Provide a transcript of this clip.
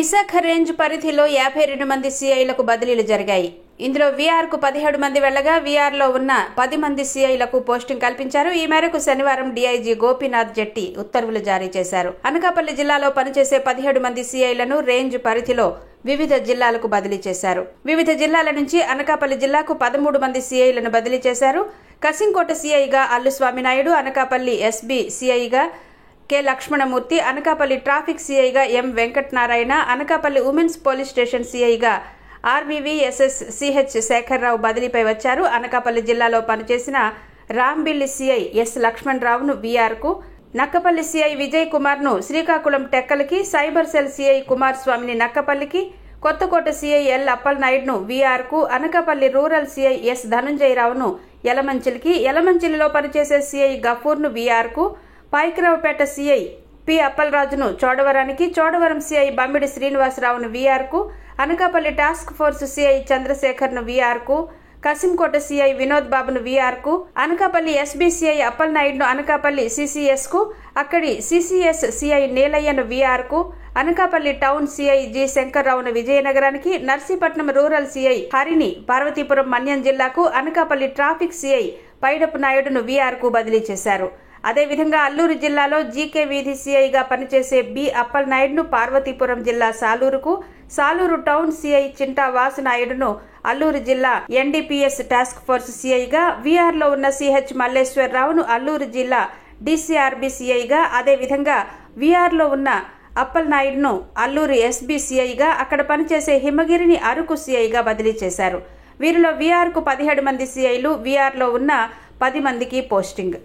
Visakha range పరిధిలో 52 మంది సీఐలకు బదిలీలు జరిగాయి. ఇందులో వీఆర్కు 17 మంది వెళ్లగా వీఆర్లో ఉన్న 10 మంది సీఐలకు పోస్టింగ్ కల్పించారు. ఈ మేరకు శనివారం డీఐజీ గోపీనాథ్ జెట్టి ఉత్తర్వులు జారీ చేశారు. అనకాపల్లి జిల్లాలో పనిచేసే 17 మంది సీఐలను రేంజ్ పరిధిలో వివిధ జిల్లాలకు బదిలీ చేశారు. వివిధ జిల్లాల నుంచి అనకాపల్లి జిల్లాకు 13 మంది సీఐలను బదిలీ చేశారు. కసింకోట సీఐగా అల్లు స్వామినాయుడు, అనకాపల్లి ఎస్బీ సీఐగా కె లక్ష్మణమూర్తి, అనకాపల్లి ట్రాఫిక్ సీఐగా M Venkatanarayana, Anakapalli women's police station సీఐగా ఆర్వీవీఎస్ఎస్ సిహెచ్ శేఖర్రావు బదిలీపై వచ్చారు. అనకాపల్లి జిల్లాలో పనిచేసిన రాంబిల్లి సీఐ ఎస్ లక్ష్మణరావును వీఆర్కు, నక్కపల్లి సీఐ విజయ్ కుమార్ను శ్రీకాకుళం టెక్కలికి, సైబర్ సెల్ సీఐ కుమార్ స్వామిని నక్కపల్లికి, కొత్తకోట సీఐ ఎల్ అప్పలనాయుడును వీఆర్కు, అనకాపల్లి రూరల్ సీఐ ఎస్ ధనుంజయరావును యలమంచిలికి, యలమంచిలిలో పనిచేసే సీఐ గఫూర్ను వీఆర్కు, పాయకరావుపేట సీఐ పి అప్పలరాజును చోడవరానికి, చోడవరం సీఐ బమ్మిడి శ్రీనివాసరావును వీఆర్కు, అనకాపల్లి టాస్క్ ఫోర్స్ సీఐ చంద్రశేఖర్ను వీఆర్కు, కసింకోట సీఐ వినోద్ బాబును వీఆర్కు, అనకాపల్లి ఎస్బీ సీఐ అప్పలనాయుడును అనకాపల్లి సిసిఎస్కు, అక్కడి సిసిఎస్ సీఐ నీలయ్యను వీఆర్కు, అనకాపల్లి టౌన్ సీఐ జి శంకర్రావును విజయనగరానికి, నర్సీపట్నం రూరల్ సీఐ హరిని పార్వతీపురం మన్యం జిల్లాకు, అనకాపల్లి ట్రాఫిక్ సీఐ పైడపు నాయుడును వీఆర్కు బదిలీ చేశారు. అదేవిధంగా అల్లూరు జిల్లాలో జీకే వీధి సీఐగా పనిచేసే బి అప్పలనాయుడును పార్వతీపురం జిల్లా సాలూరుకు, సాలూరు టౌన్ సీఐ చింటా వాసునాయుడును అల్లూరు జిల్లా ఎన్డీపీఎస్ టాస్క్ ఫోర్స్ సీఐగా, వీఆర్లో ఉన్న సిహెచ్ మల్లేశ్వరరావును అల్లూరు జిల్లా డీసీఆర్బీ సీఐగా, అదేవిధంగా వీఆర్లో ఉన్న అప్పలనాయుడును అల్లూరు ఎస్బీ సీఐగా, అక్కడ పనిచేసే హిమగిరిని అరకు సీఐగా బదిలీ చేశారు. వీరిలో వీఆర్కు 17 మంది సీఐలు, వీఆర్లో ఉన్న 10 మందికి పోస్టింగ్.